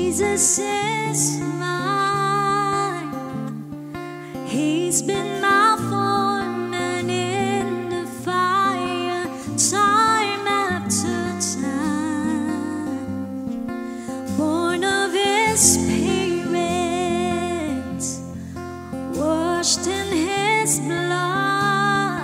Jesus is mine. He's been my foreman in the fire, time after time. Born of His Spirit, washed in His blood,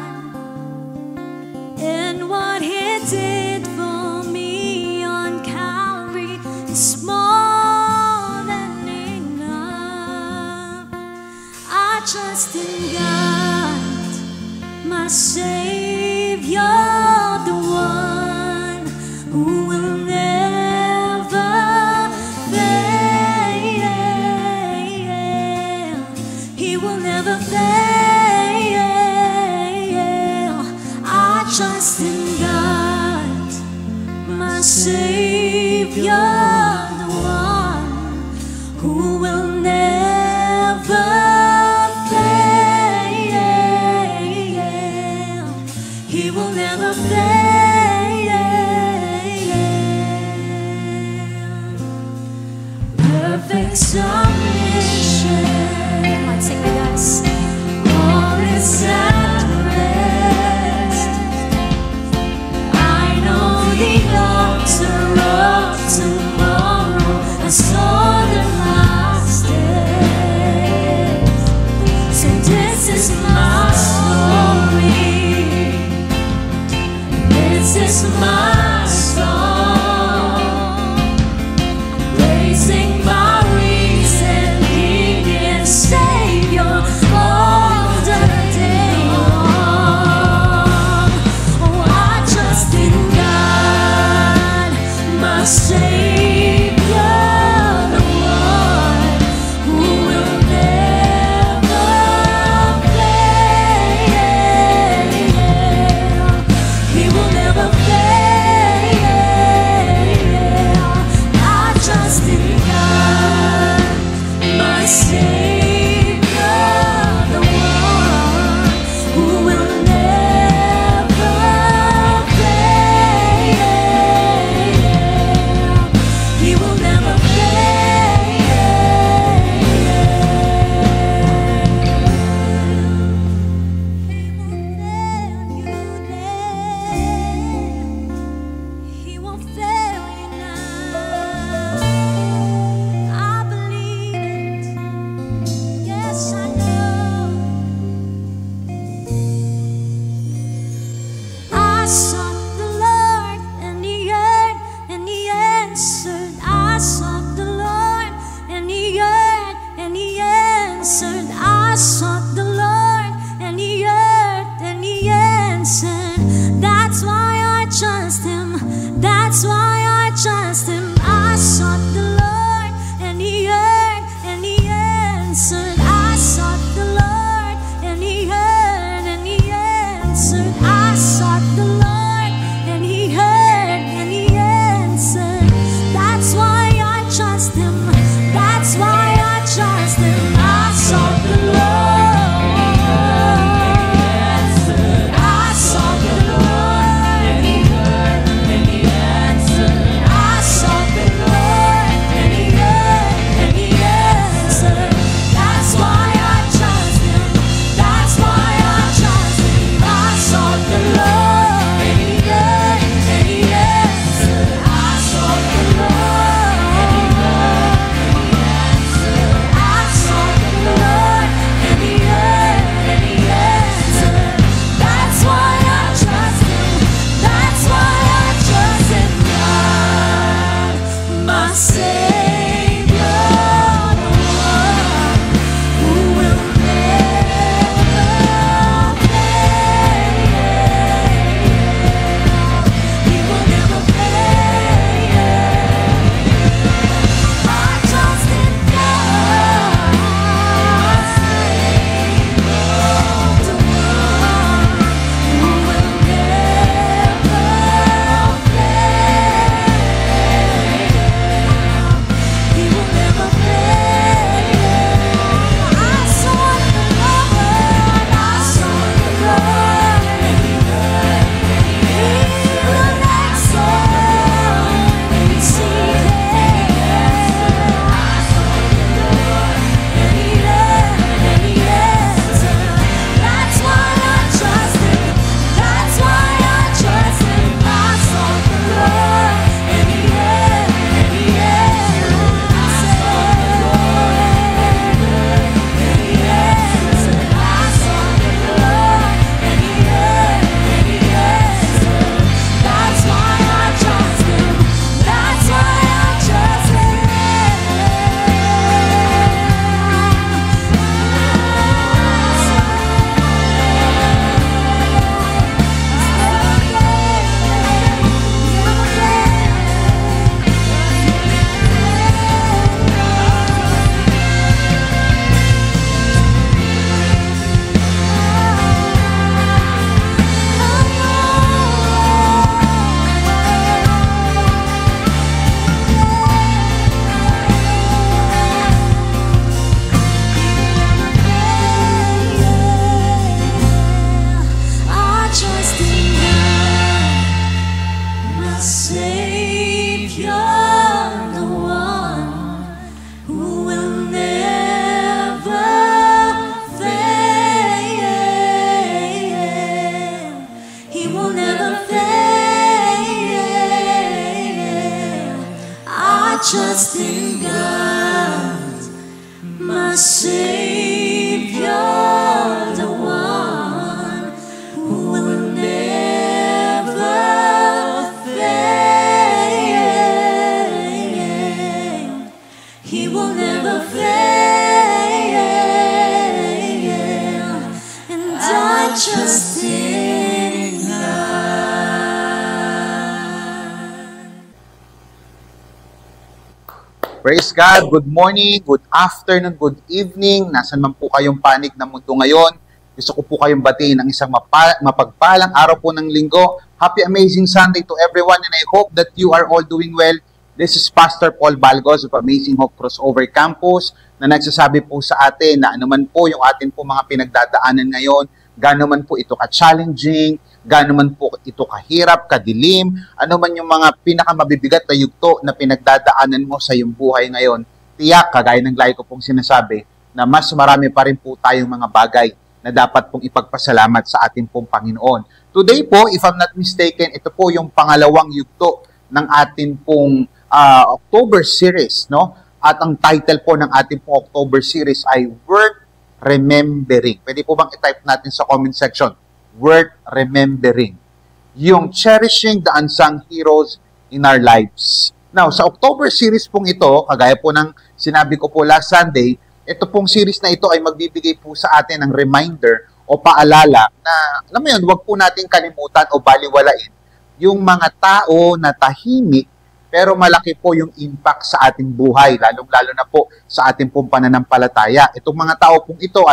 and what He did for me on Calvary is more than enough. I trust in God, my Savior, the one who will never fail. He will never fail. I trust in God, my Savior, the one who will never fail. He will never fail. Perfect submission. Come on, sing with us. All is at rest. I know the author of tomorrow has all the last days. So this is my story. This is my song, praising my risen King and Savior all the day long. Oh, I trust in God, my Savior, the one who will never fail. He will never fail. I trust in God, my Savior, the one who will never fail. He will never He won't fail you now. I believe it. Yes, I know. I sought the Lord, and He heard, and He answered. I sought the Lord, and He heard, and He answered. I sought the Lord, and He heard, and He answered. That's why I trust Him. That's why I trust Him. I sought the Lord, and He heard, and He answered. I sought the Lord, and He heard, and He answered. I sought the Lord, and He heard, and He answered. That's why I trust Him. That's why I trust Him. I sought the Lord. I sought the Lord, and He heard, and He answered. I sought the Lord, and He heard, and He answered. That's why I trust Him. That's why I trust Him. I sought the Lord, and He heard, and He answered. I sought the Lord, and He heard, and He answered. He will never fail, and I trust in God. Praise God! Good morning, good afternoon, good evening. Nasaan man po kayong panig ng mundo ngayon. Gusto ko po kayong batiin ng isang mapagpalang araw po ng linggo. Happy Amazing Sunday to everyone, and I hope that you are all doing well. This is Pastor Paul Balgos of Amazing Hope Crossover Campus na nagsasabi po sa atin na anuman po yung atin po mga pinagdadaanan ngayon, gaano man po ito ka-challenging, gaano man po ito kahirap, kadilim, ano man yung mga pinakamabibigat na yugto na pinagdadaanan mo sa iyong buhay ngayon, tiyak, kagaya ng lagi ko pong sinasabi, na mas marami pa rin po tayong mga bagay na dapat pong ipagpasalamat sa ating pong Panginoon. Today po, if I'm not mistaken, ito po yung pangalawang yugto ng ating pong October series, no? At ang title po ng ating pong October series ay Worth Remembering. Pwede po bang i-type natin sa comment section? Worth remembering. Yung cherishing the unsung heroes in our lives. Now, sa October series pong ito, kagaya po ng sinabi ko po last Sunday, ito pong series na ito ay magbibigay po sa atin ng reminder o paalala na, alam mo yun, huwag po natin kalimutan o baliwalain yung mga tao na tahimik pero malaki po yung impact sa ating buhay, lalong-lalo na po sa ating pong pananampalataya. Itong mga tao pong ito,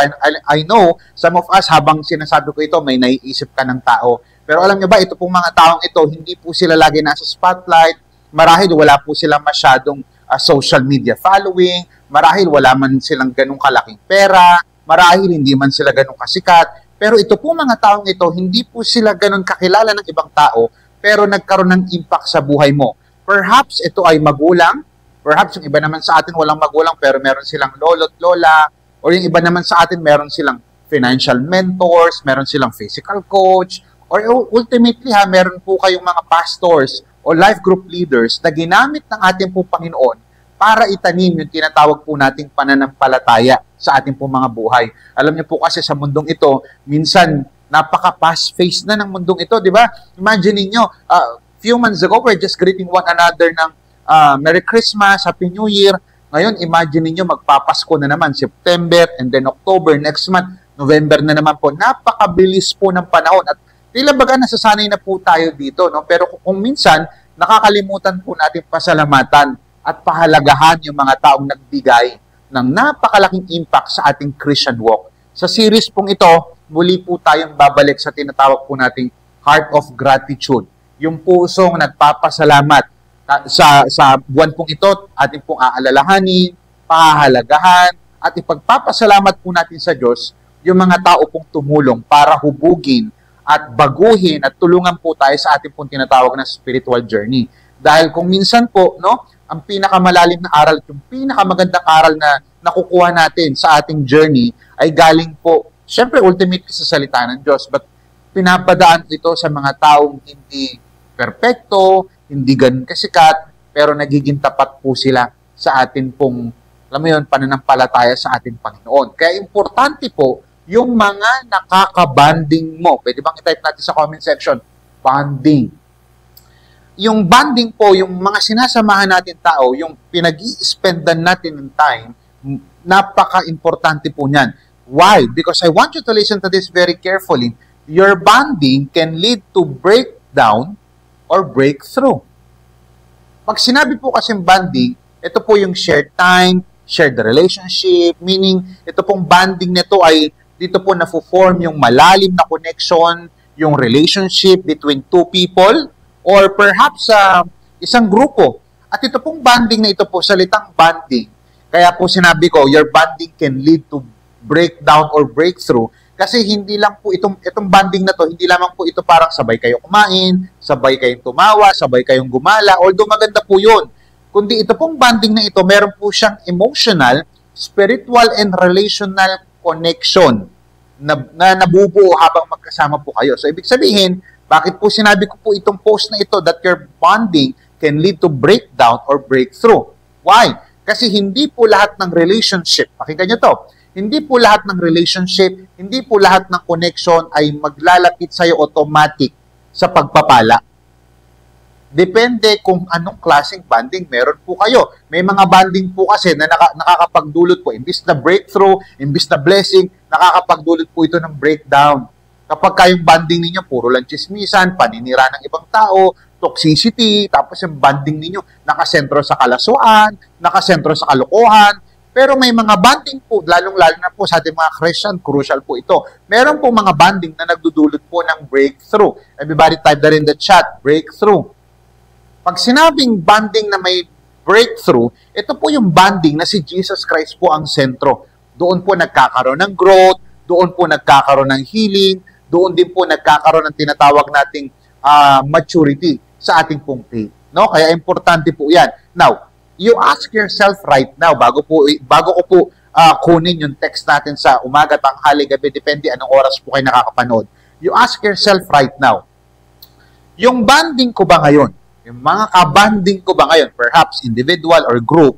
I know, some of us, habang sinasabi ko ito, may naiisip ka ng tao. Pero alam nyo ba, ito pong mga taong ito, hindi po sila lagi nasa spotlight. Marahil wala po sila masyadong social media following. Marahil wala man silang ganong kalaking pera. Marahil hindi man sila ganong kasikat. Pero ito pong mga taong ito, hindi po sila ganon kakilala ng ibang tao, pero nagkaroon ng impact sa buhay mo. Perhaps ito ay magulang, perhaps yung iba naman sa atin walang magulang pero meron silang lolo't lola, or yung iba naman sa atin meron silang financial mentors, meron silang physical coach, or ultimately meron po kayong mga pastors o life group leaders na ginamit ng ating po Panginoon para itanim yung tinatawag po nating pananampalataya sa ating po mga buhay. Alam niyo po kasi sa mundong ito, minsan napaka-fast-paced na ng mundong ito, di ba? Imagine niyo, few months ago, we're just greeting one another ng Merry Christmas, Happy New Year. Ngayon, imagine niyo magpapasko na naman, September, and then October, next month, November na naman po. Napakabilis po ng panahon. At tila baga nasasanay na po tayo dito, no? Pero kung minsan, nakakalimutan po natin pasalamatan at pahalagahan yung mga taong nagbigay ng napakalaking impact sa ating Christian walk. Sa series pong ito, muli po tayong babalik sa tinatawag po nating Heart of Gratitude. Yung pusong nagpapasalamat sa buwan pong ito, ating pong aalalahanin, pahalagahan, at ipagpapasalamat po natin sa Diyos yung mga tao pong tumulong para hubugin at baguhin at tulungan po tayo sa ating pong tinatawag na spiritual journey. Dahil kung minsan po, no, ang pinakamalalim na aral, yung pinakamagandang aral na nakukuha natin sa ating journey ay galing po, syempre ultimately sa salita ng Diyos, but pinapadaan ito sa mga taong hindi perpekto, hindi ganun kasikat, pero nagiging tapat po sila sa atin pong, alam mo yun, pananampalataya sa ating Panginoon. Kaya importante po, yung mga nakaka-bonding mo. Pwede bang i-type natin sa comment section? Bonding. Yung bonding po, yung mga sinasamahan natin tao, yung pinag-i-spendan natin ng time, napaka-importante po niyan. Why? Because I want you to listen to this very carefully. Your bonding can lead to breakdown or breakthrough. Pag sinabi po kasing bonding, ito po yung shared time, shared relationship, meaning ito pong bonding nito ay dito po na-form yung malalim na connection, yung relationship between two people, or perhaps isang grupo. At ito pong bonding na ito po, salitang bonding, kaya po sinabi ko, your bonding can lead to breakdown or breakthrough. Kasi hindi lang po itong bonding na to, hindi lamang po ito parang sabay kayo kumain, sabay kayong tumawa, sabay kayong gumala, although maganda po yun. Kundi ito pong bonding na ito, meron po siyang emotional, spiritual, and relational connection na nabubuo habang magkasama po kayo. So, ibig sabihin, bakit po sinabi ko po itong post na ito that your bonding can lead to breakdown or breakthrough? Why? Kasi hindi po lahat ng relationship, pakinggan nyo to, hindi po lahat ng relationship, hindi po lahat ng connection ay maglalapit sa'yo automatic sa pagpapala. Depende kung anong klaseng banding meron po kayo. May mga banding po kasi na nakakapagdulot po, imbis na breakthrough, imbis na blessing, nakakapagdulot po ito ng breakdown. Kapag kayong banding ninyo, puro lang chismisan, paninira ng ibang tao, toxicity, tapos yung banding ninyo nakasentro sa kalaswaan, nakasentro sa kalokohan. Pero may mga banding po, lalong-lalo na po sa ating mga Christian, crucial po ito. Meron po mga banding na nagdudulot po ng breakthrough. Everybody type that in the chat, breakthrough. Pag sinabing banding na may breakthrough, ito po yung banding na si Jesus Christ po ang sentro. Doon po nagkakaroon ng growth, doon po nagkakaroon ng healing, doon din po nagkakaroon ng tinatawag nating maturity sa ating pong faith. No? Kaya importante po yan. Now, you ask yourself right now, bago ko po kunin yung text natin sa umaga, tanghali, gabi, depende anong oras po kayo nakakapanood. You ask yourself right now, yung banding ko ba ngayon, yung mga kabanding ko ba ngayon, perhaps individual or group,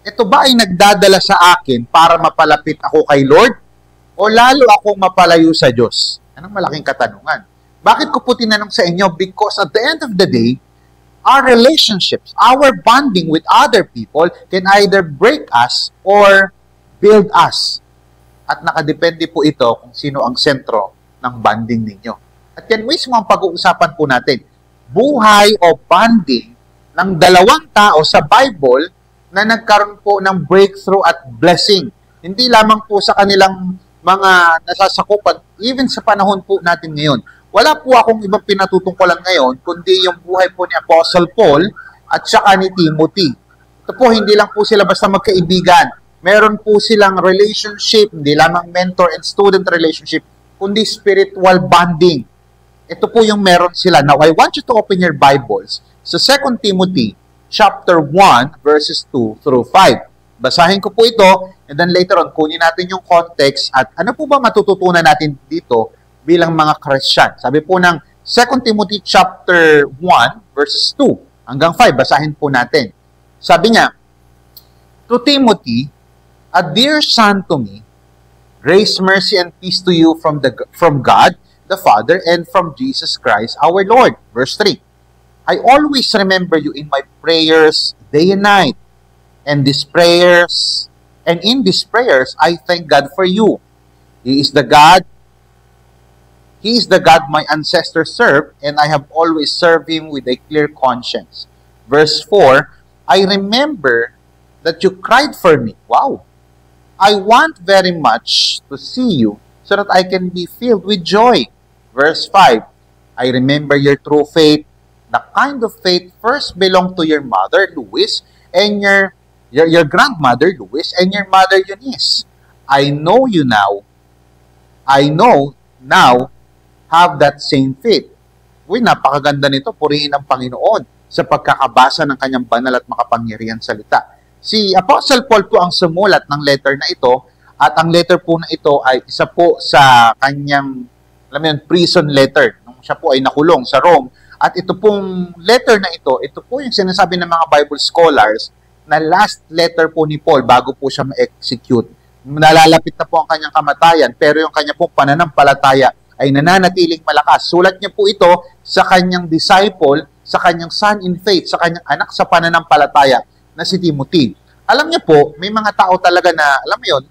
ito ba ay nagdadala sa akin para mapalapit ako kay Lord? O lalo akong mapalayo sa Diyos? Anong malaking katanungan. Bakit ko po tinanong sa inyo? Because at the end of the day, our relationships, our bonding with other people can either break us or build us. At nakadepende po ito kung sino ang sentro ng bonding ninyo. At yan mismo ang pag-uusapan po natin. Buhay o bonding ng dalawang tao sa Bible na nagkaroon po ng breakthrough at blessing. Hindi lamang po sa kanilang mga nasasakupan, even sa panahon po natin ngayon. Wala po akong ibang pinatutungkulan ngayon, kundi yung buhay po ni Apostle Paul at saka ni Timothy. Ito po, hindi lang po sila basta magkaibigan. Meron po silang relationship, hindi lamang mentor and student relationship, kundi spiritual bonding. Ito po yung meron sila. Now, I want you to open your Bibles sa 2 Timothy chapter 1, verses 2 through 5. Basahin ko po ito, and then later on, kunin natin yung context at ano po ba matututunan natin dito bilang mga Christian. Sabi po ng 2 Timothy chapter 1, verses 2 hanggang 5. Basahin po natin. Sabi niya, to Timothy, a dear son to me, grace, mercy, and peace to you from God, the Father, and from Jesus Christ, our Lord. Verse 3, I always remember you in my prayers day and night. And in these prayers, I thank God for you. He is the God my ancestors served, and I have always served Him with a clear conscience. Verse 4, I remember that you cried for me. Wow! I want very much to see you so that I can be filled with joy. Verse 5, I remember your true faith. The kind of faith first belonged to your mother, Lois, and your grandmother, Lois, and your mother, Eunice. I know now, have that same faith. Uy, napakaganda nito. Purihin ang Panginoon sa pagkakabasa ng kanyang banal at makapangyarihan salita. Si Apostle Paul po ang sumulat ng letter na ito, at ang letter po na ito ay isa po sa kanyang prison letter nung siya po ay nakulong sa Rome. At ito pong letter na ito po yung sinasabi ng mga Bible scholars na last letter po ni Paul bago po siya ma-execute. Nalalapit na po ang kanyang kamatayan, pero yung kanya pong pananampalataya ay nananatiling malakas. Sulat niya po ito sa kanyang disciple, sa kanyang son in faith, sa kanyang anak sa pananampalataya na si Timothy. Alam niyo po, may mga tao talaga na, alam mo yun,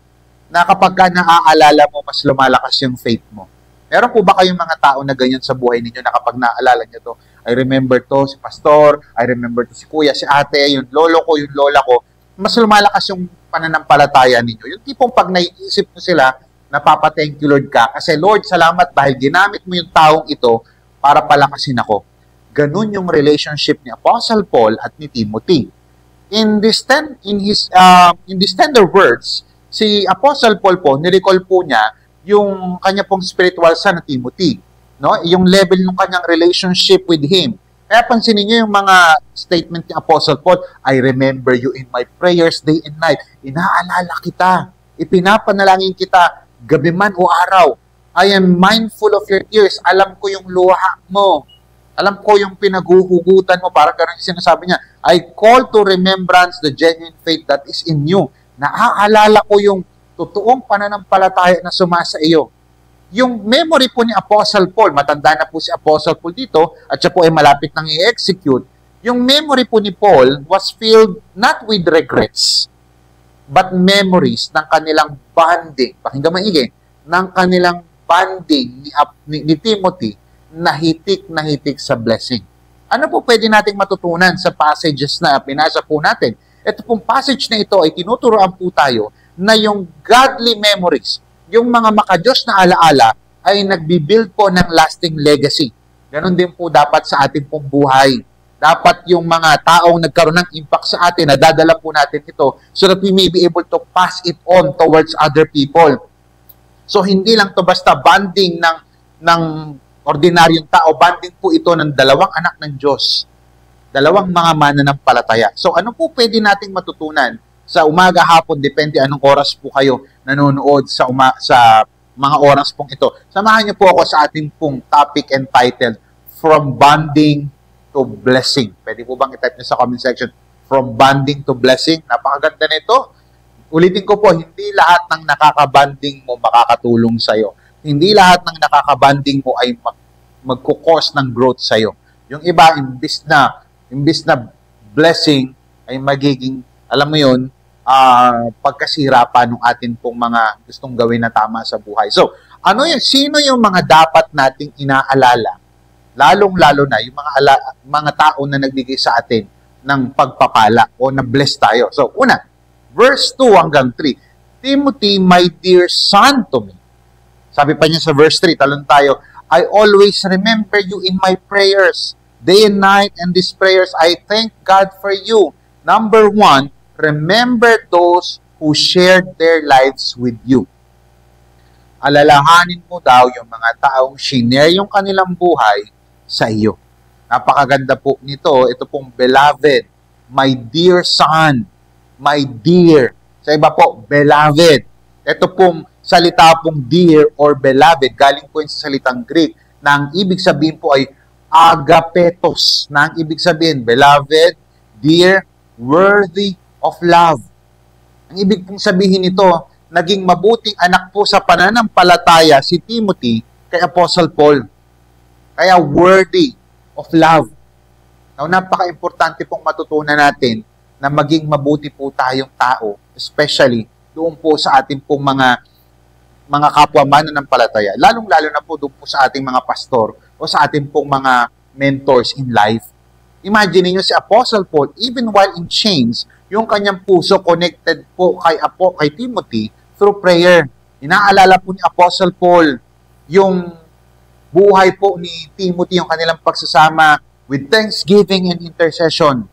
na kapag ka naaalala mo, mas lumalakas yung faith mo. Meron po ba kayong mga tao na ganyan sa buhay ninyo na kapag naaalala niyo to, I remember to si pastor, I remember to si kuya, si ate, yung lolo ko, yung lola ko, mas lumalakas yung pananampalataya ninyo. Yung tipong pag naiisip mo sila, napapa-thank you Lord ka. Kasi Lord, salamat dahil ginamit mo yung taong ito para palakasin ako. Ganun yung relationship ni Apostle Paul at ni Timothy. In these tender words, si Apostle Paul po, nirecall po niya yung kanya pong spiritual son na Timothy. No? Yung level ng kanyang relationship with him. Kaya pansinin niyo yung mga statement ni Apostle Paul, I remember you in my prayers day and night. Inaalala kita. Ipinapanalangin kita gabi man o araw. I am mindful of your tears. Alam ko yung luha mo. Alam ko yung pinaguhugutan mo. Parang ganun yung sinasabi niya, I call to remembrance the genuine faith that is in you. Naaalala ko yung totoong pananampalataya na sumasa iyo. yung memory po ni Apostle Paul, matanda na po si Apostle Paul dito, at siya po ay malapit nang i-execute, yung memory po ni Paul was filled not with regrets, but memories ng kanilang bonding. Pakinggan maigi, ng kanilang bonding ni Timothy na hitik sa blessing. Ano po pwede nating matutunan sa passages na pinasa po natin? Ito pong passage na ito ay tinuturoan po tayo na yung godly memories, yung mga makadiyos na alaala ay nagbibuild po ng lasting legacy. Ganon din po dapat sa ating pong buhay. Dapat yung mga taong nagkaroon ng impact sa atin, nadadala po natin ito so that we may be able to pass it on towards other people. So hindi lang to basta banding ng ordinaryong tao, banding po ito ng dalawang anak ng Diyos, dalawang mga mananampalataya. So ano po pwede nating matutunan sa umaga, hapon, depende anong oras po kayo nanonood sa mga oras pong ito. Samahan niyo po ako sa ating pong topic entitled From Bonding to Blessing. Pwede po bang i-type niyo sa comment section, From Bonding to Blessing? Napakaganda nito. Ulitin ko po, hindi lahat ng nakakabanding mo makakatulong sa'yo. Hindi lahat ng nakakabanding mo ay magkukos ng growth sa'yo. Yung iba, imbis na blessing, ay magiging, alam mo yun, pagkasira pa ng atin pong mga gustong gawin na tama sa buhay. So, sino yung mga dapat nating inaalala? Lalong-lalo na yung mga tao na nagbigay sa atin ng pagpapala o na bless tayo. So, una, verse 2 hanggang 3. Timothy, my dear son to me. Sabi pa niya sa verse 3, talon tayo, I always remember you in my prayers. Day and night, and these prayers, I thank God for you. Number 1, remember those who shared their lives with you. Alalahanin mo daw yung mga taong shinare yung kanilang buhay sa iyo. Napakaganda po nito. Ito pong beloved, my dear son, my dear. Sa iba po, beloved. Ito pong salita pong dear or beloved, galing po yun sa salitang Greek, na ang ibig sabihin po ay agapetos, na ang ibig sabihin, beloved, dear, worthy of love. Ang ibig pong sabihin nito, naging mabuting anak po sa pananampalataya si Timothy kay Apostle Paul. Kaya worthy of love. Now, napaka-importante pong matutunan natin na maging mabuti po tayong tao, especially doon po sa ating pong mga kapwa mananampalataya, lalong-lalo na po doon po sa ating mga pastor o sa ating pong mga mentors in life. Imagine niyo si Apostle Paul, even while in chains, yung kanyang puso connected po kay Timothy through prayer. Inaalala po ni Apostle Paul yung buhay po ni Timothy, yung kanilang pagsasama with thanksgiving and intercession.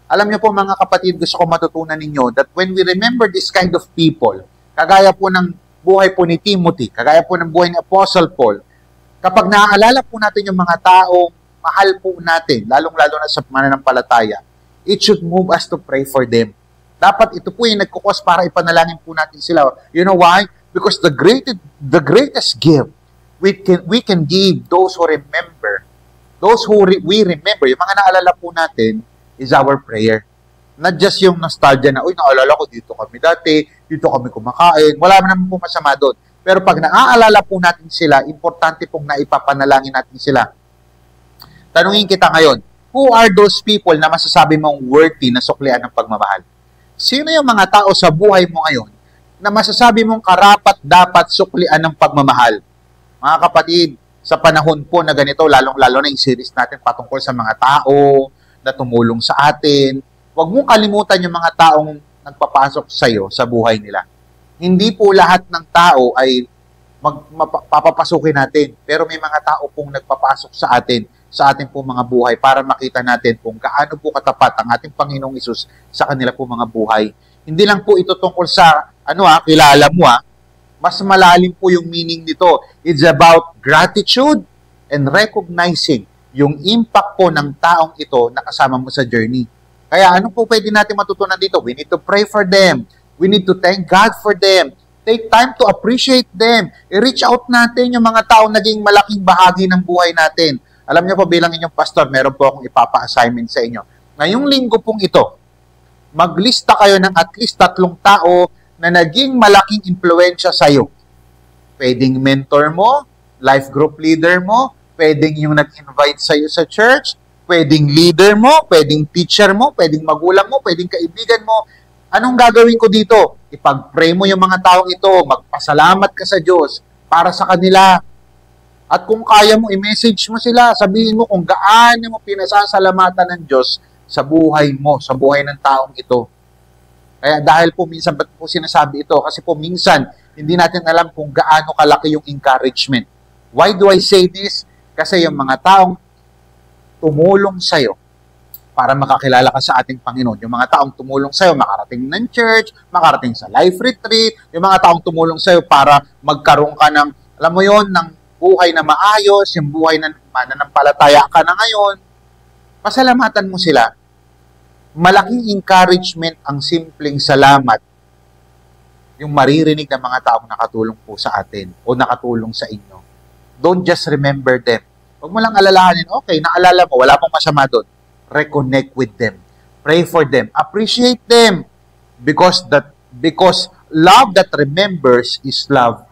Alam niyo po mga kapatid, gusto ko matutunan ninyo that when we remember this kind of people, kagaya po ng buhay po ni Timothy, kagaya po ng buhay ni Apostle Paul, kapag naaalala po natin yung mga taong mahal po natin, lalong-lalo na sa mananampalataya, it should move us to pray for them. Dapat ito po yung nagkukos para ipanalangin po natin sila. You know why? Because the greatest gift we can give those who remember, we remember, yung mga naalala po natin is our prayer. Not just yung nostalgia na, uy, naalala ko dito kami dati, dito kami kumakain, wala naman po masama doon. Pero pag naaalala po natin sila, importante pong naipapanalangin natin sila. Tanungin kita ngayon, who are those people na masasabi mong worthy na suklian ng pagmamahal? Sino yung mga tao sa buhay mo ngayon na masasabi mong karapat-dapat suklian ng pagmamahal? Mga kapatid, sa panahon po na ganito, lalong-lalo na yung series natin patungkol sa mga tao na tumulong sa atin, huwag mong kalimutan yung mga taong nagpapasok sa iyo sa buhay nila. Hindi po lahat ng tao ay papapasukin natin, pero may mga tao pong nagpapasok sa atin, sa ating po mga buhay para makita natin kung gaano po katapat ang ating Panginoong Hesus sa kanila po mga buhay. Hindi lang po ito tungkol sa, kilala mo mas malalim po yung meaning nito. It's about gratitude and recognizing yung impact po ng taong ito na kasama mo sa journey. Kaya ano po pwede natin matutunan dito? We need to pray for them. We need to thank God for them. Take time to appreciate them. I-reach out natin yung mga taong naging malaking bahagi ng buhay natin. Alam niyo po, bilang inyong pastor, meron po akong ipapa-assignment sa inyo. Ngayong linggo pong ito, maglista kayo ng at least 3 tao na naging malaking impluensya sa iyo. Pwedeng mentor mo, life group leader mo, pwedeng yung nag-invite sa'yo sa church, pwedeng leader mo, pwedeng teacher mo, pwedeng magulang mo, pwedeng kaibigan mo. Anong gagawin ko dito? Ipag-pray mo yung mga taong ito, magpasalamat ka sa Diyos para sa kanila. At kung kaya mo, i-message mo sila, sabihin mo kung gaano mo pinasasalamatan ng Diyos sa buhay mo, sa buhay ng taong ito. Kaya dahil po minsan, ba't po sinasabi ito? Kasi po minsan, hindi natin alam kung gaano kalaki yung encouragement. Why do I say this? Kasi yung mga taong tumulong sa'yo para makakilala ka sa ating Panginoon. Yung mga taong tumulong sa'yo, makarating ng church, makarating sa life retreat, yung mga taong tumulong sa'yo para magkaroon ka ng, alam mo yon, ng buhay na maayos, yung buhay na mananampalataya ka na ngayon, pasalamatan mo sila. Malaking encouragement ang simpleng salamat yung maririnig ng mga taong nakatulong po sa atin o nakatulong sa inyo. Don't just remember them. Huwag mo lang alalahanin, okay, naalala mo, wala pong masama doon. Reconnect with them. Pray for them. Appreciate them. Because love that remembers is love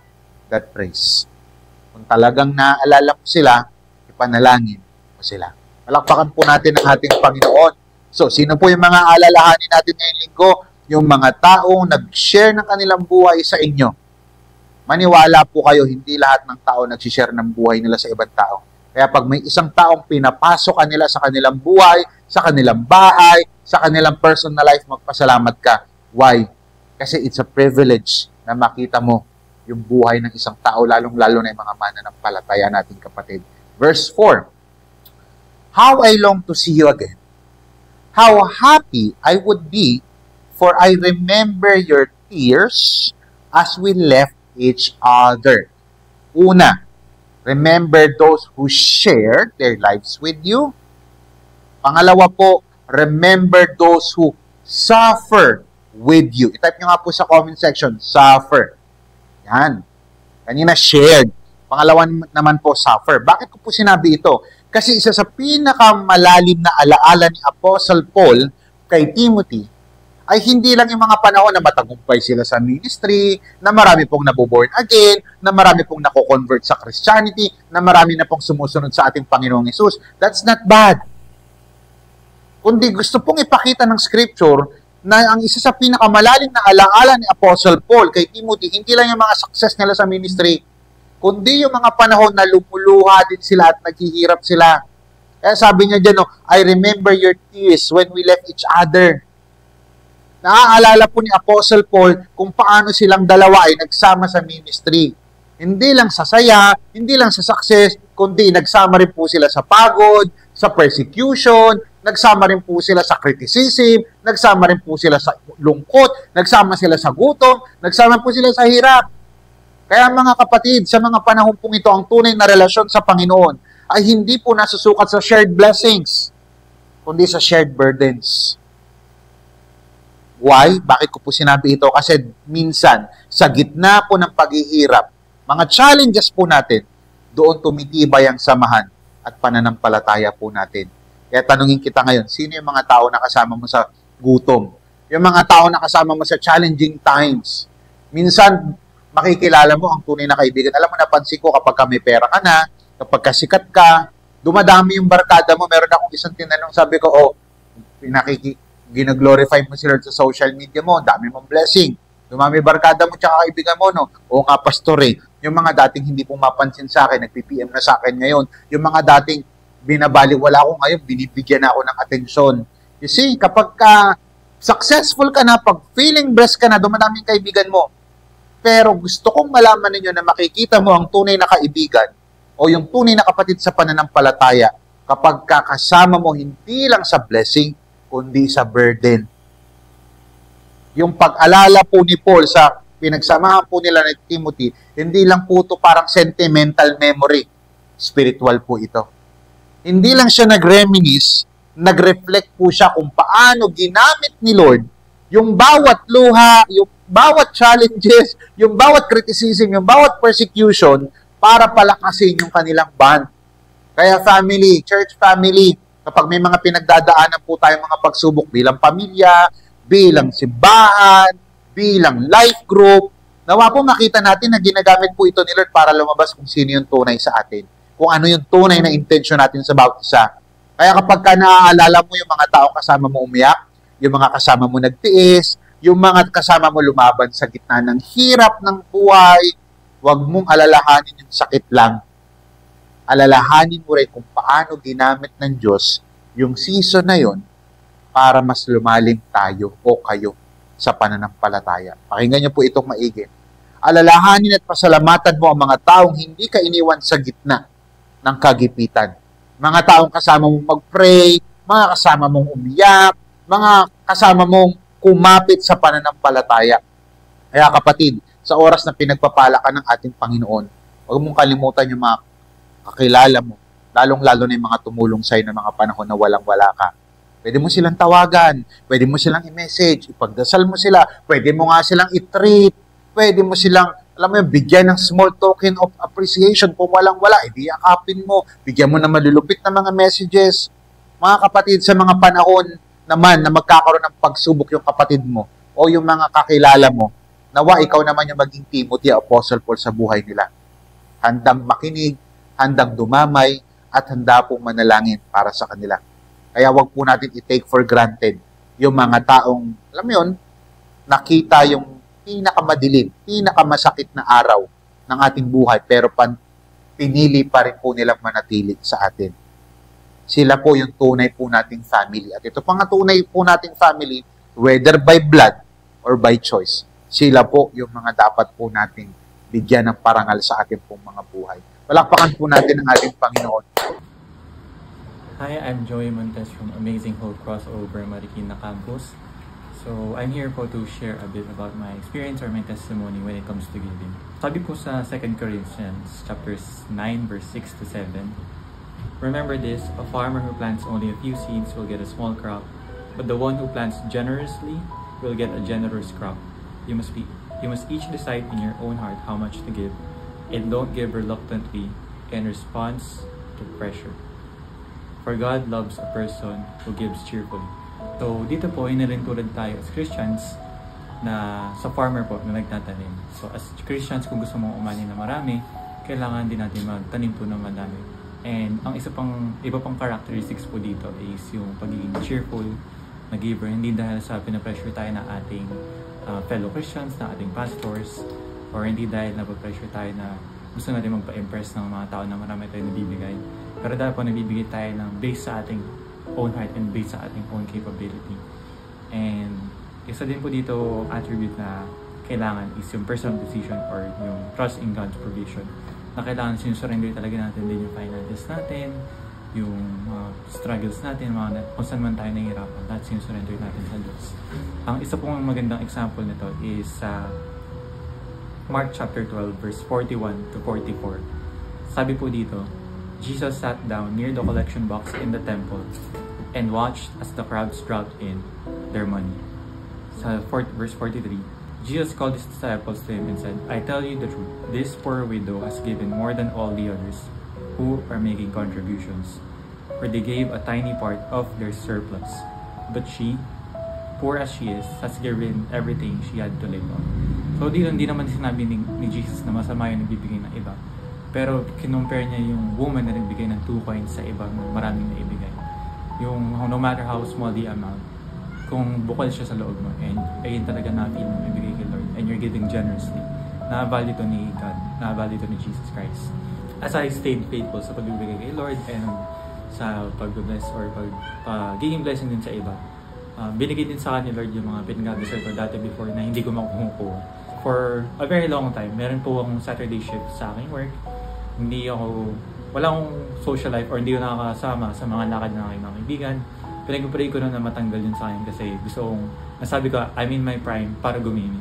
that prays. Kung talagang naaalala mo sila, ipanalangin mo sila. Palakpakan po natin ang ating Panginoon. So, sino po yung mga alalahanin natin ngayong linggo? Yung mga taong nag-share ng kanilang buhay sa inyo. Maniwala po kayo, hindi lahat ng tao nag-share ng buhay nila sa ibang tao. Kaya pag may isang taong pinapasok ka nila sa kanilang buhay, sa kanilang bahay, sa kanilang personal life, magpasalamat ka. Why? Kasi it's a privilege na makita mo yung buhay ng isang tao, lalong-lalo na yung mga mananampalataya nating kapatid. Verse 4, How I long to see you again. How happy I would be, for I remember your tears as we left each other. Una, remember those who shared their lives with you. Pangalawa po, remember those who suffer with you. I-type nyo nga po sa comment section, suffer. Yan. Kanina shared. Pangalawa naman po, suffer. Bakit ko po sinabi ito? Kasi isa sa pinakamalalim na alaala ni Apostle Paul kay Timothy ay hindi lang yung mga panahon na matagumpay sila sa ministry, na marami pong naboborn again, na marami pong nako-convert sa Christianity, na marami na pong sumusunod sa ating Panginoong Hesus. That's not bad. Kundi gusto pong ipakita ng Scripture na ang isa sa pinakamalalim na alaala ni Apostle Paul kay Timothy, hindi lang yung mga success nila sa ministry, kundi yung mga panahon na lumuluha din sila at naghihirap sila. Kaya sabi niya dyan, I remember your tears when we left each other. Naaalala po ni Apostle Paul kung paano silang dalawa ay nagsama sa ministry. Hindi lang sa saya, hindi lang sa success, kundi nagsama rin po sila sa pagod, sa persecution, nagsama rin po sila sa criticism, nagsama rin po sila sa lungkot, nagsama sila sa gutom, nagsama po sila sa hirap. Kaya mga kapatid, sa mga panahon pong ito, ang tunay na relasyon sa Panginoon ay hindi po nasusukat sa shared blessings, kundi sa shared burdens. Why? Bakit ko po sinabi ito? Kasi minsan, sa gitna po ng paghihirap, mga challenges po natin, doon tumitibay ang samahan at pananampalataya po natin. Kaya tanungin kita ngayon, sino yung mga tao na kasama mo sa gutom? Yung mga tao na kasama mo sa challenging times. Minsan, makikilala mo ang tunay na kaibigan. Alam mo, napansin ko kapag may pera ka na, kapag kasikat ka, dumadami yung barkada mo. Meron akong isang tinanong, sabi ko, ginaglorify mo si Lord sa social media mo, dami mong blessing. Dumami barkada mo tsaka kaibigan mo, no? O nga, pastor yung mga dating hindi pong mapansin sa akin, nag-PPM na sa akin ngayon, yung mga dating binabaliwala ko ngayon, binibigyan na ako ng atensyon. You see, kapag successful ka na, pag feeling blessed ka na, dumadaming kaibigan mo. Pero gusto kong malaman ninyo na makikita mo ang tunay na kaibigan o yung tunay na kapatid sa pananampalataya kapag kakasama mo hindi lang sa blessing, kundi sa burden. Yung pag-alala po ni Paul sa pinagsamahan po nila ni Timothy, hindi lang po ito parang sentimental memory. Spiritual po ito. Hindi lang siya nag-reminisce, nag-reflect po siya kung paano ginamit ni Lord yung bawat luha, yung bawat challenges, yung bawat criticism, yung bawat persecution para palakasin yung kanilang bond. Kaya family, church family, kapag may mga pinagdadaanan po tayong mga pagsubok bilang pamilya, bilang simbahan, bilang life group, Nawa po makita natin na ginagamit po ito ni Lord para lumabas kung sino yung tunay sa atin. Kung ano yung tunay na intensyon natin sa bawat isa. Kaya kapag ka naaalala mo yung mga taong kasama mo umiyak, yung mga kasama mo nagtiis, yung mga kasama mo lumaban sa gitna ng hirap ng buhay, huwag mong alalahanin yung sakit lang. Alalahanin mo rin kung paano ginamit ng Diyos yung season na yon para mas lumalim tayo o kayo sa pananampalataya. Pakinggan niyo po itong maigi. Alalahanin at pasalamatan mo ang mga taong hindi ka iniwan sa gitna ng kagipitan. Mga taong kasama mong mag-pray, mga kasama mong umiyak, mga kasama mong kumapit sa pananampalataya. Kaya kapatid, sa oras na pinagpapala ka ng ating Panginoon, huwag mong kalimutan yung mga kakilala mo, lalong-lalo na yung mga tumulong sa'yo ng mga panahon na walang-wala ka. Pwede mo silang tawagan, pwede mo silang i-message, ipagdasal mo sila, pwede mo nga silang i-treat, pwede mo silang, alam mo yun, bigyan ng small token of appreciation. Kung walang-wala, yakapin mo, bigyan mo na malulupit na mga messages. Mga kapatid, sa mga panahon naman na magkakaroon ng pagsubok yung kapatid mo o yung mga kakilala mo, nawa ikaw naman yung maging Timothy, Apostle Paul sa buhay nila. Handang makinig, handang dumamay, at handa pong manalangin para sa kanila. Kaya wag po natin i-take for granted yung mga taong, alam mo yun, nakita yung pinakamadilim, pinakamasakit na araw ng ating buhay, pero pinili pa rin po nilang manatili sa atin. Sila po yung tunay po nating family. At ito pang tunay po nating family, whether by blood or by choice, sila po yung mga dapat po nating bigyan ng parangal sa ating pong mga buhay. Palakpakan po natin ang ating Panginoon. Hi, I'm Joey Montes from Amazing Hope Crossover Marikina Campus. So, I'm here po to share a bit about my experience or my testimony when it comes to giving. Sabi po sa 2 Corinthians chapters 9 verse 6 to 7, remember this, a farmer who plants only a few seeds will get a small crop, but the one who plants generously will get a generous crop. You must each decide in your own heart how much to give, and don't give reluctantly in response to pressure. For God loves a person who gives cheerfully. So, dito po, inalintulad tayo as Christians na sa farmer po na nagtatanim. So, as Christians, kung gusto mong umani na marami, kailangan din natin magtanim po ng madami. And ang iba pang characteristics po dito is yung pagiging cheerful na giver. Hindi dahil sa pinapressure tayo na ating fellow Christians, na ating pastors, or hindi dahil napapressure tayo na gusto natin magpa-impress ng mga tao na marami tayo nabibigay. Pero dahil po nabibigay tayo ng based sa ating own heart and based sa ating own capability. And isa din po dito attribute na kailangan is yung personal decision or yung trust in God's provision. Na kailangan sinusurrender talaga natin din yung finances natin, yung struggles natin, kung saan man tayo nahihirapan, lahat sinusurrender natin sa Diyos. Ang isa pong magandang example nito is sa Mark chapter 12 verse 41 to 44. Sabi po dito, Jesus sat down near the collection box in the temple and watched as the crowds dropped in their money. Sa verse 43, Jesus called his disciples to him and said, I tell you the truth, this poor widow has given more than all the others who are making contributions, for they gave a tiny part of their surplus. But she, poor as she is, has given everything she had to live on. So dito, hindi naman sinabi ni Jesus na masama yung nagbibigay ng iba. Pero kinumpare niya yung woman na nagbigay ng 2 coins sa ibang maraming naibigay. Yung no matter how small the amount, kung bukal siya sa loob mo, and ayun talaga na-feel mo ibigay kay Lord, and you're giving generously, na-value to ni God, na-value to ni Jesus Christ. As I stayed faithful sa pagbibigay kay Lord and sa pag-bless or pagiging blessing din sa iba, binigay din sa akin ni Lord yung mga pinag-deserve ko dati before na hindi ko makukuha. For a very long time, meron po akong Saturday shift sa aking work. Wala akong social life or hindi ko nakakasama sa mga lakad ng aking mga kaibigan. Pinag-pray ko na matanggal yun sa akin kasi gusto kong, nasabi ko, I'm in my prime para gumini.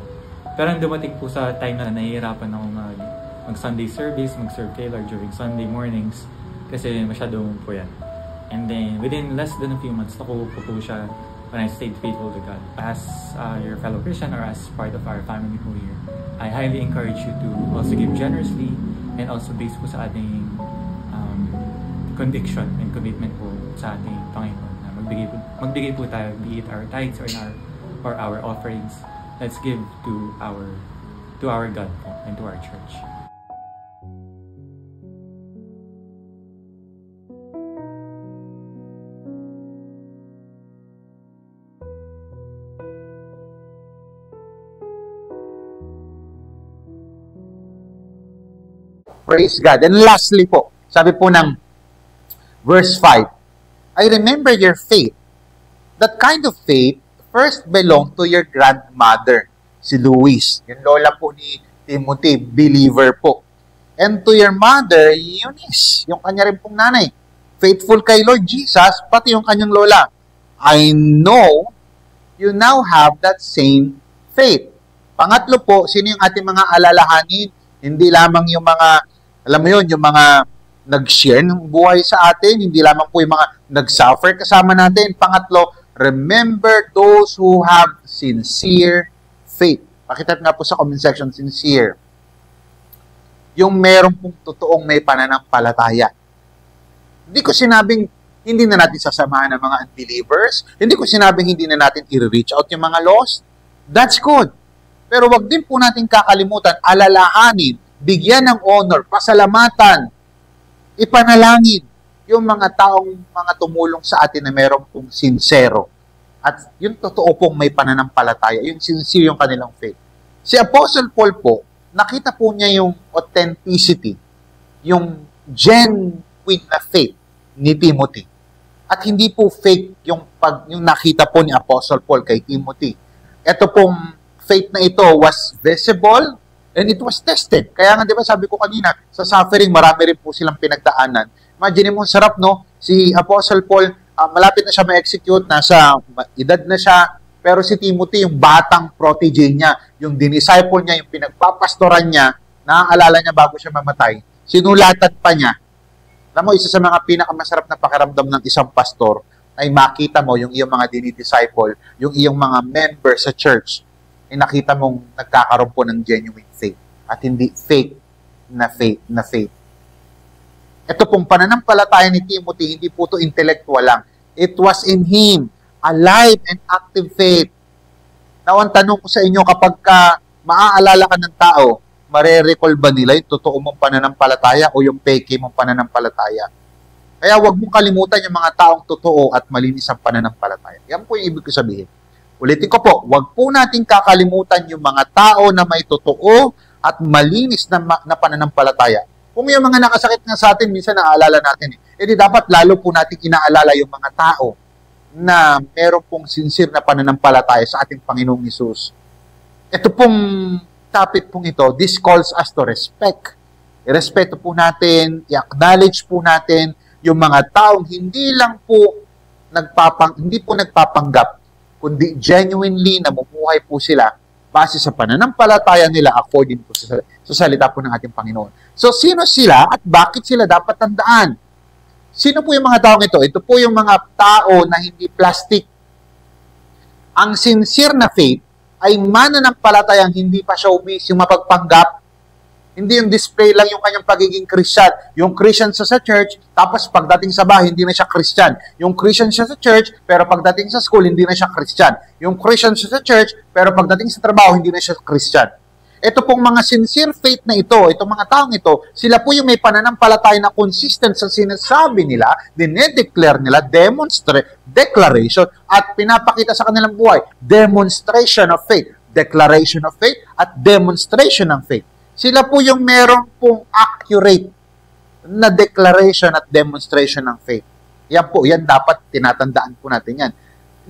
Pero ang dumating po sa time na nahihirapan ako mag-Sunday service, mag-serve kay Lord during Sunday mornings kasi masyadong po yan. And then, within less than a few months, nakuha po siya when I stayed faithful to God. As your fellow Christian or as part of our family po here, I highly encourage you to also give generously and also based po sa ating conviction and commitment po sa ating Panginoon na magbigay po tayo, be it our tithes or our offerings. Let's give to our to our God po and to our church. Praise God. And lastly po, sabi po ng verse 5, I remember your faith. That kind of faith first belonged to your grandmother, si Louise. Yung lola po ni Timothy, believer po. And to your mother, Eunice, yung kanya rin pong nanay. Faithful kay Lord Jesus, pati yung kanyang lola. I know you now have that same faith. Pangatlo po, sino yung ating mga alalahanin? Hindi lamang yung mga alam mo yun, yung mga nag-share ng buhay sa atin, hindi lamang po yung mga nag-suffer kasama natin. Pangatlo, remember those who have sincere faith. Pakita nga po sa comment section, sincere. Yung meron pong totoong may pananampalataya. Hindi ko sinabing hindi na natin sasamahan ng mga unbelievers. Hindi ko sinabing hindi na natin i-reach out yung mga lost. That's good. Pero wag din po natin kakalimutan, alalahanin, bigyan ng honor, pasalamatan, ipanalangin yung mga taong mga tumulong sa atin na meron pong sincero. At yung totoo pong may pananampalataya, yung sincere yung kanilang faith. Si Apostle Paul po, nakita po niya yung authenticity, yung genuine na faith ni Timothy. At hindi po fake yung nakita po ni Apostle Paul kay Timothy. Ito pong faith na ito was visible, and it was tested. Kaya nga, di ba, sabi ko kanina, sa suffering, marami rin po silang pinagdaanan. Imagine mo, sarap, no? Si Apostle Paul, malapit na siya ma-execute, nasa edad na siya, pero si Timothy, yung batang protege niya, yung dinisciple niya, yung pinagpapastoran niya, naaalala niya bago siya mamatay, sinulatan pa niya. Alam mo, isa sa mga pinakamasarap na pakiramdam ng isang pastor ay makita mo yung iyong mga dinidisciple, yung iyong mga member sa church, ay nakita mong nagkakaroon po ng genuine faith at hindi fake na faith. Ito pong pananampalataya ni Timothy, hindi po ito intellectual lang. It was in him, alive and active faith. Now, ang tanong ko sa inyo, kapag maaalala ka ng tao, mare-recall ba nila yung totoo mong pananampalataya o yung fake mong pananampalataya? Kaya huwag mong kalimutan yung mga taong totoo at malinis ang pananampalataya. Yan po yung ibig ko sabihin. Ulitin ko po, huwag po natin kakalimutan yung mga tao na may totoo at malinis na pananampalataya. Kung yung mga nakasakit nga sa atin, minsan naaalala natin. Di dapat lalo po natin inaalala yung mga tao na meron pong sincere na pananampalataya sa ating Panginoong Hesus. Ito pong topic pong ito, this calls us to respect. Irespeto po natin, i-acknowledge po natin yung mga taong hindi po nagpapanggap, kundi genuinely namumuhay po sila base sa pananampalataya nila according po sa salita po ng ating Panginoon. So, sino sila at bakit sila dapat tandaan? Sino po yung mga taong ito? Ito po yung mga tao na hindi plastic. Ang sincere na faith ay mananampalatayang hindi pa showbiz, yung mapagpanggap. Hindi yung display lang yung kanyang pagiging Christian. Yung Christian siya sa church, tapos pagdating sa bahay, hindi na siya Christian. Yung Christian siya sa church, pero pagdating sa school, hindi na siya Christian. Yung Christian siya sa church, pero pagdating sa trabaho, hindi na siya Christian. Ito pong mga sincere faith na ito, itong mga taong ito, sila po yung may pananampalataya na consistent sa sinasabi nila, dinedeclare nila, declaration, at pinapakita sa kanilang buhay. Demonstration of faith. Declaration of faith at demonstration ng faith. Sila po yung meron pong accurate na declaration at demonstration ng faith. Yan po, yan dapat tinatandaan po natin yan.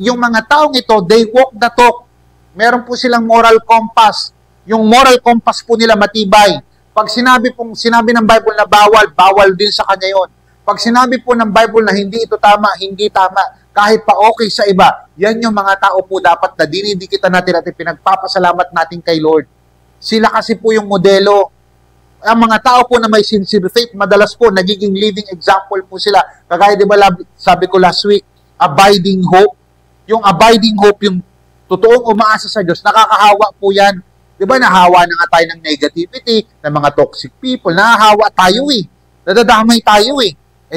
Yung mga taong ito, they walk the talk. Meron po silang moral compass. Yung moral compass po nila matibay. Pag sinabi ng Bible na bawal, bawal din sa kanya yon. Pag sinabi po ng Bible na hindi ito tama, hindi tama, kahit pa okay sa iba, yan yung mga tao po dapat na dinidikitan natin at pinagpapasalamat natin kay Lord. Sila kasi po yung modelo. Ang mga tao po na may sincere faith, madalas po, nagiging living example po sila. Kagaya, di ba, sabi ko last week, abiding hope. Yung abiding hope, yung totoong umaasa sa Diyos, nakakahawa po yan. Di ba, nahawa na nga tayo ng negativity, ng mga toxic people, nahahawa tayo nadadamay tayo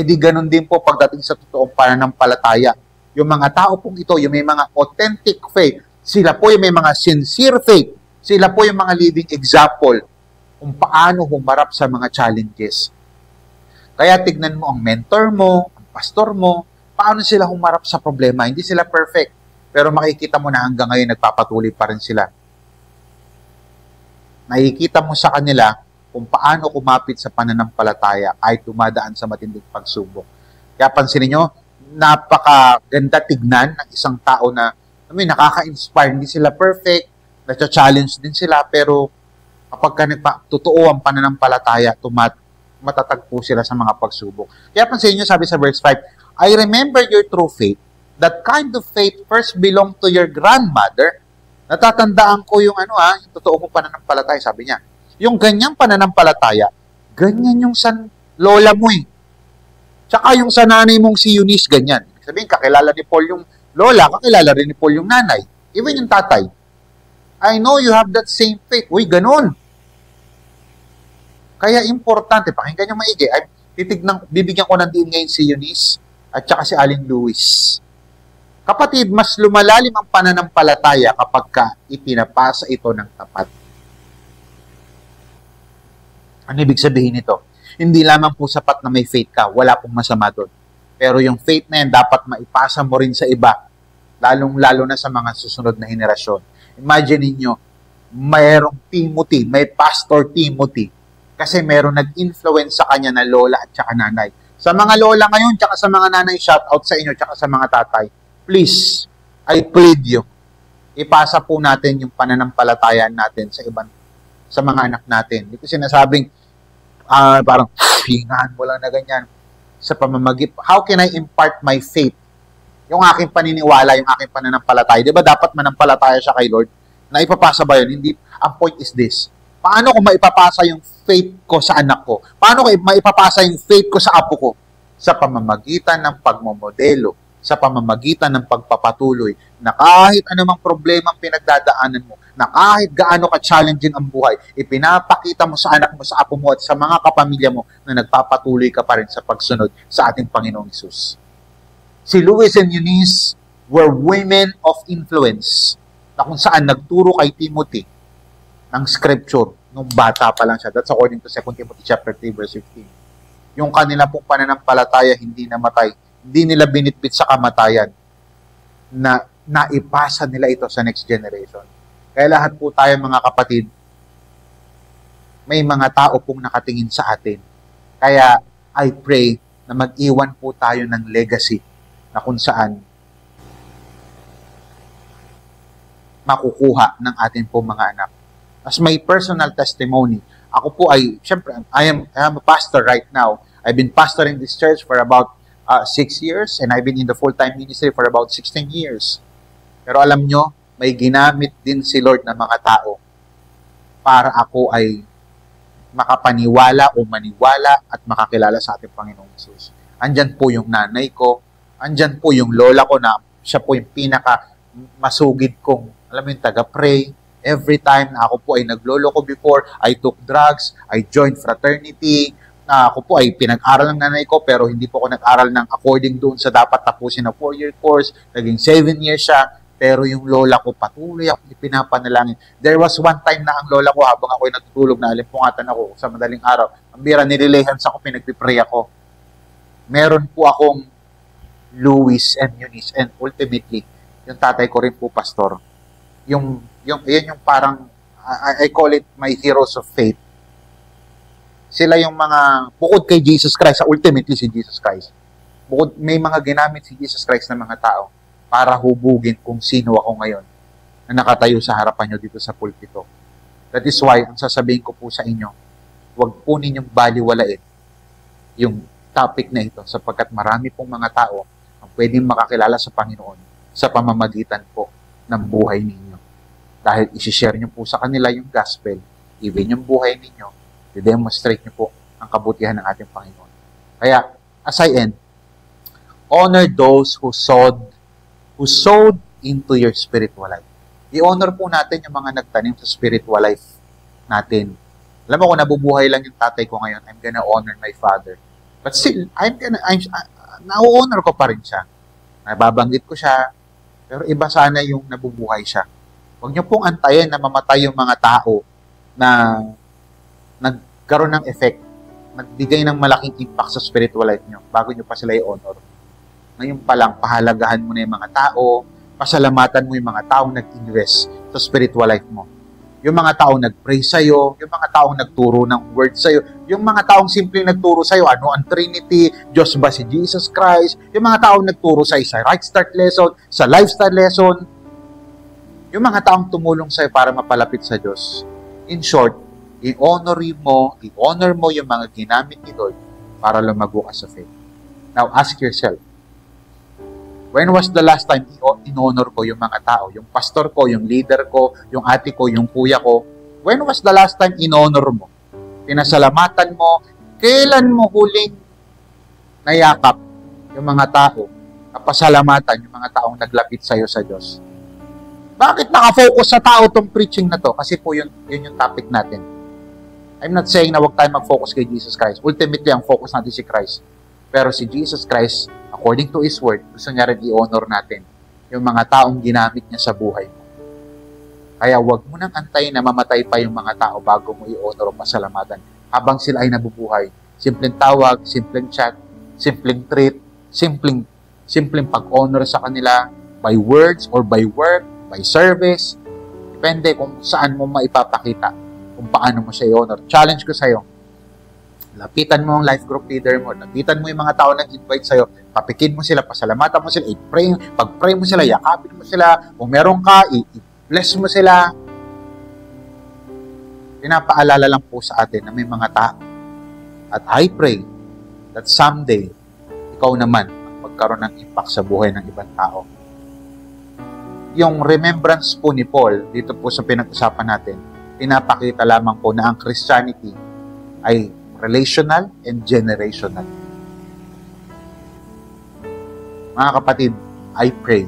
di ganun din po pagdating sa totoong pananampalataya. Yung mga tao pong ito, yung may mga authentic faith, sila po yung may mga sincere faith, Sila po yung mga living example kung paano humarap sa mga challenges. Kaya tignan mo ang mentor mo, ang pastor mo, paano sila humarap sa problema. Hindi sila perfect, pero makikita mo na hanggang ngayon nagpapatuloy pa rin sila. Nakikita mo sa kanila kung paano kumapit sa pananampalataya ay dumadaan sa matinding pagsubok. Kaya pansinin nyo, napakaganda tignan ng isang tao na nakaka-inspire. Hindi sila perfect, na-challenge din sila, pero kapag totoo ang pananampalataya, matatag po sila sa mga pagsubok. Kaya pansinin nyo, sabi sa verse 5, I remember your true faith. That kind of faith first belonged to your grandmother. Natatandaan ko yung yung totoo mong pananampalataya, sabi niya. Yung ganyang pananampalataya, ganyan yung sa lola mo eh. Tsaka yung sa nanay mong si Eunice, ganyan. Sabihin, kakilala ni Paul yung lola, kakilala rin ni Paul yung nanay. Even yung tatay. I know you have that same faith. Uy, ganun. Kaya importante, pakinggan nyo maigi. Bibigyan ko ng diin ngayon si Eunice at saka si Aling Louis. Kapatid, mas lumalalim ang pananampalataya kapag ipinapasa ito ng tapat. Ano ibig sabihin nito? Hindi lamang po sapat na may faith ka, wala pong masama doon. Pero yung faith na yan, dapat maipasa mo rin sa iba, lalong-lalo na sa mga susunod na henerasyon. Imagine niyo, mayroong Timothy, may Pastor Timothy, kasi meron nag-influence sa kanya na lola at saka nanay. Sa mga lola ngayon, tsaka sa mga nanay, shout out sa inyo, tsaka sa mga tatay, please, I plead you, ipasa po natin yung pananampalatayaan natin sa mga anak natin. Hindi ko sinasabing, parang, hingahan mo lang na ganyan. Sa pamamagip, how can I impart my faith? Yung aking paniniwala, yung aking pananampalataya. Di ba dapat manampalataya siya kay Lord? Na ipapasa ba yun? Hindi. Ang point is this. Paano ko maipapasa yung faith ko sa anak ko? Paano ko maipapasa yung faith ko sa apo ko? Sa pamamagitan ng pagmomodelo, sa pamamagitan ng pagpapatuloy, na kahit anumang problema ang pinagdadaanan mo, na kahit gaano ka-challenging ang buhay, ipinapakita mo sa anak mo, sa apo mo, at sa mga kapamilya mo na nagpapatuloy ka pa rin sa pagsunod sa ating Panginoong Hesus. Si Louis and Eunice were women of influence na kung saan nagturo kay Timothy ng scripture nung bata pa lang siya. That's according to 2 Timothy chapter 3 verse 15. Yung kanila pong pananampalataya hindi namatay, hindi nila binitbit sa kamatayan, na naipasa nila ito sa next generation. Kaya lahat po tayo mga kapatid, may mga tao pong nakatingin sa atin. Kaya I pray na mag-iwan po tayo ng legacy na kung saan makukuha ng atin po mga anak. As my personal testimony, ako po ay, syempre, I am a pastor right now. I've been pastoring this church for about 6 years and I've been in the full-time ministry for about 16 years. Pero alam nyo, may ginamit din si Lord na mga tao para ako ay makapaniwala o maniwala at makakilala sa ating Panginoong Hesus. Andyan po yung nanay ko, andyan po yung lola ko na siya po yung pinaka masugid kong, alam mo yung taga-pray. Every time na ako po ay nagloloko before, I took drugs, I joined fraternity, ako po ay pinag-aral ng nanay ko pero hindi po ako nag-aral ng according doon sa dapat tapusin na 4-year course, naging 7 years siya, pero yung lola ko patuloy ako pinapanalangin. There was one time na ang lola ko habang ako ay natutulog na alimpungatan ako sa madaling araw, ang bira nililehans ako, pinagpipray ako. Meron po akong Louis and Eunice and ultimately, yung tatay ko rin po pastor. Yan yung parang, I call it my heroes of faith. Sila yung mga, bukod kay Jesus Christ, ultimately si Jesus Christ. Bukod, may mga ginamit si Jesus Christ na mga tao para hubugin kung sino ako ngayon na nakatayo sa harapan nyo dito sa pulpito. That is why, ang sasabihin ko po sa inyo, huwag po ninyong baliwalain yung topic na ito sapagkat marami pong mga tao ang pwedeng makakilala sa Panginoon sa pamamagitan po ng buhay ninyo. Dahil isi-share nyo po sa kanila yung gospel, even yung buhay ninyo, i-demonstrate nyo po ang kabutihan ng ating Panginoon. Kaya, as I end, honor those who sowed into your spiritual life. I-honor po natin yung mga nagtanim sa spiritual life natin. Alam mo, kung nabubuhay lang yung tatay ko ngayon, I'm gonna honor my father. But still, na-honor ko pa rin siya. Nababanggit ko siya, pero iba sana yung nabubuhay siya. Huwag niyo pong antayin na mamatay yung mga tao na nagkaroon ng effect, nagbigay ng malaking impact sa spiritual life niyo bago niyo pa sila i-honor. Ngayon pa lang, pahalagahan mo na yung mga tao, pasalamatan mo yung mga taong nag-invest sa spiritual life mo. Yung mga taong nag-pray sa'yo, yung mga taong nagturo ng word sa'yo, yung mga taong simpleng nagturo sa'yo, ano ang Trinity, Diyos ba si Jesus Christ, yung mga taong nagturo sa'yo sa Right Start lesson, sa Lifestyle lesson, yung mga taong tumulong sa'yo para mapalapit sa Diyos. In short, i-honor mo yung mga ginamit ni Lord para lumago ka sa faith. Now, ask yourself, when was the last time in-honor ko yung mga tao? Yung pastor ko, yung leader ko, yung ate ko, yung kuya ko. When was the last time in-honor mo? Pinasalamatan mo? Kailan mo huling nayakap yung mga tao? Napasalamatan yung mga taong naglapit sa'yo sa Diyos? Bakit nakafocus sa tao tong preaching na to? Kasi po yun yung topic natin. I'm not saying na huwag tayo mag-focus kay Jesus Christ. Ultimately, ang focus natin si Christ. Pero si Jesus Christ, according to His Word, gusto niya rin i-honor natin yung mga taong ginamit niya sa buhay mo. Kaya huwag mo nang antayin na mamatay pa yung mga tao bago mo i-honor o pasalamatan. Habang sila ay nabubuhay. Simpleng tawag, simpleng chat, simpleng treat, simpleng pag-honor sa kanila by words or by work, by service. Depende kung saan mo maipapakita kung paano mo siya i-honor. Challenge ko sa'yo. Lapitan mo ang life group leader mo. Lapitan mo yung mga tao nag-invite sa'yo. Papikin mo sila, pasalamatan mo sila, pag-pray mo sila, yakapin mo sila. Kung meron ka, i-bless mo sila. Pinapaalala lang po sa atin na may mga tao. At I pray that someday, ikaw naman magkaroon ng impact sa buhay ng ibang tao. Yung remembrance po ni Paul, dito po sa pinag-usapan natin, pinapakita lamang po na ang Christianity ay relational and generational. Mga kapatid, I pray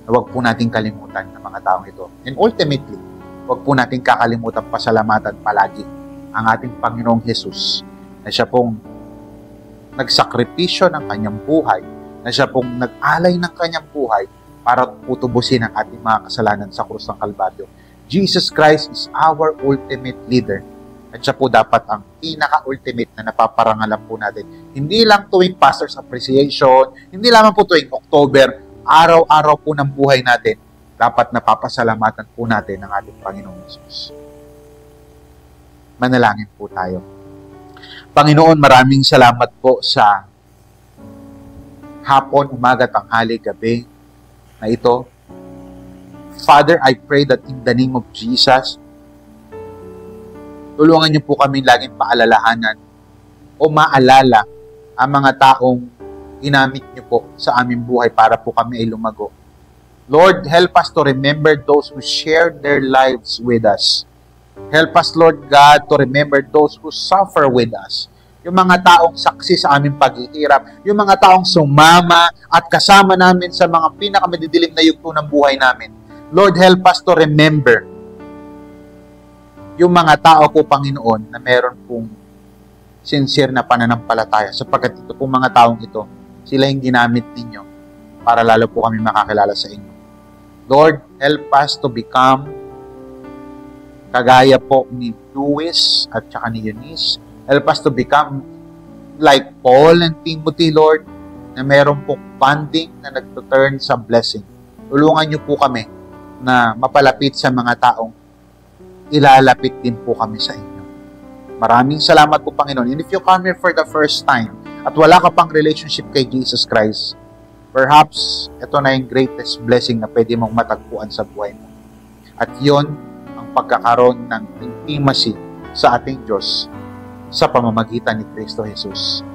na huwag po natin kalimutan ng mga taong ito. And ultimately, huwag po natin kakalimutan pasalamatan palagi ang ating Panginoong Jesus na siya pong nagsakripisyo ng kanyang buhay, na siya pong nag-alay ng kanyang buhay para putubusin ang ating mga kasalanan sa krus ng Kalbaryo. Jesus Christ is our ultimate leader. At siya po dapat ang pinaka-ultimate na napaparangalan po natin. Hindi lang tuwing Pastor's Appreciation, hindi lamang po tuwing October, araw-araw po ng buhay natin, dapat napapasalamatan po natin ang ating Panginoong Jesus. Manalangin po tayo. Panginoon, maraming salamat po sa hapon, umaga, tanghali, gabi na ito. Father, I pray that in the name of Jesus, tulungan niyo po kami laging paalalahanan o maalala ang mga taong ginamit niyo po sa aming buhay para po kami ay lumago. Lord, help us to remember those who shared their lives with us. Help us, Lord God, to remember those who suffer with us. Yung mga taong saksi sa aming paghihirap, yung mga taong sumama at kasama namin sa mga pinakamadidilim na yugto ng buhay namin. Lord, help us to remember yung mga tao po, Panginoon, na meron pong sincere na pananampalataya sapagkat ito pong mga taong ito, sila yung ginamit ninyo para lalo po kami makakilala sa inyo. Lord, help us to become kagaya po ni Luis at saka ni Eunice. Help us to become like Paul and Timothy, Lord, na meron pong bonding na nagtuturn sa blessing. Tulungan niyo po kami na mapalapit sa mga taong ilalapit din po kami sa inyo. Maraming salamat po, Panginoon. And if you come here for the first time at wala ka pang relationship kay Jesus Christ, perhaps ito na yung greatest blessing na pwede mong matagpuan sa buhay mo. At yon ang pagkakaroon ng intimacy sa ating Diyos sa pamamagitan ni Kristo Jesus.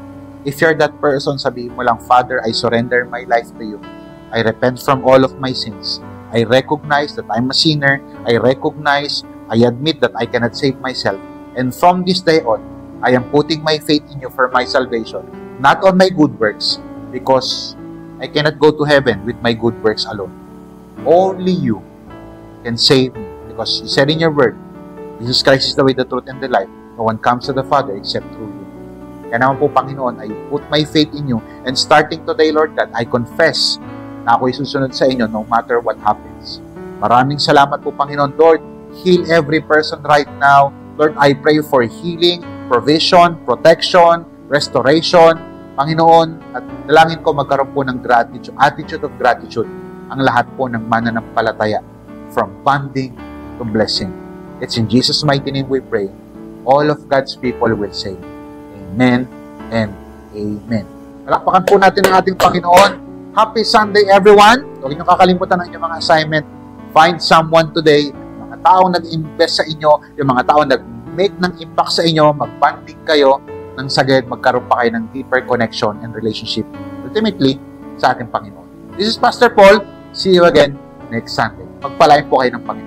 If you're that person, sabihin mo lang, Father, I surrender my life to you. I repent from all of my sins. I recognize that I'm a sinner. I admit that I cannot save myself. And from this day on, I am putting my faith in you for my salvation, not on my good works, because I cannot go to heaven with my good works alone. Only you can save me, because you said in your word, Jesus Christ is the way, the truth, and the life. No one comes to the Father except through you. Kaya naman po, Panginoon, I put my faith in you, and starting today, Lord God, I confess na ako'y susunod sa inyo no matter what happens. Maraming salamat po, Panginoon. Lord, heal every person right now. Lord, I pray for healing, provision, protection, restoration. Panginoon, at dalangin ko magkaroon po ng gratitude, attitude of gratitude, ang lahat po ng mananampalataya, from bonding to blessing. It's in Jesus' mighty name we pray. All of God's people will say, Amen and Amen. Palakpakan po natin ang ating Panginoon. Happy Sunday, everyone. Huwag niyo kakalimutan ang inyong mga assignment. Find someone today, mga taong nag-invest sa inyo, yung mga taong nag-make ng impact sa inyo, mag-bonding kayo, nang sagad magkaroon pa kayo ng deeper connection and relationship, ultimately, sa ating Panginoon. This is Pastor Paul. See you again next Sunday. Pagpalain po kayo ng Panginoon.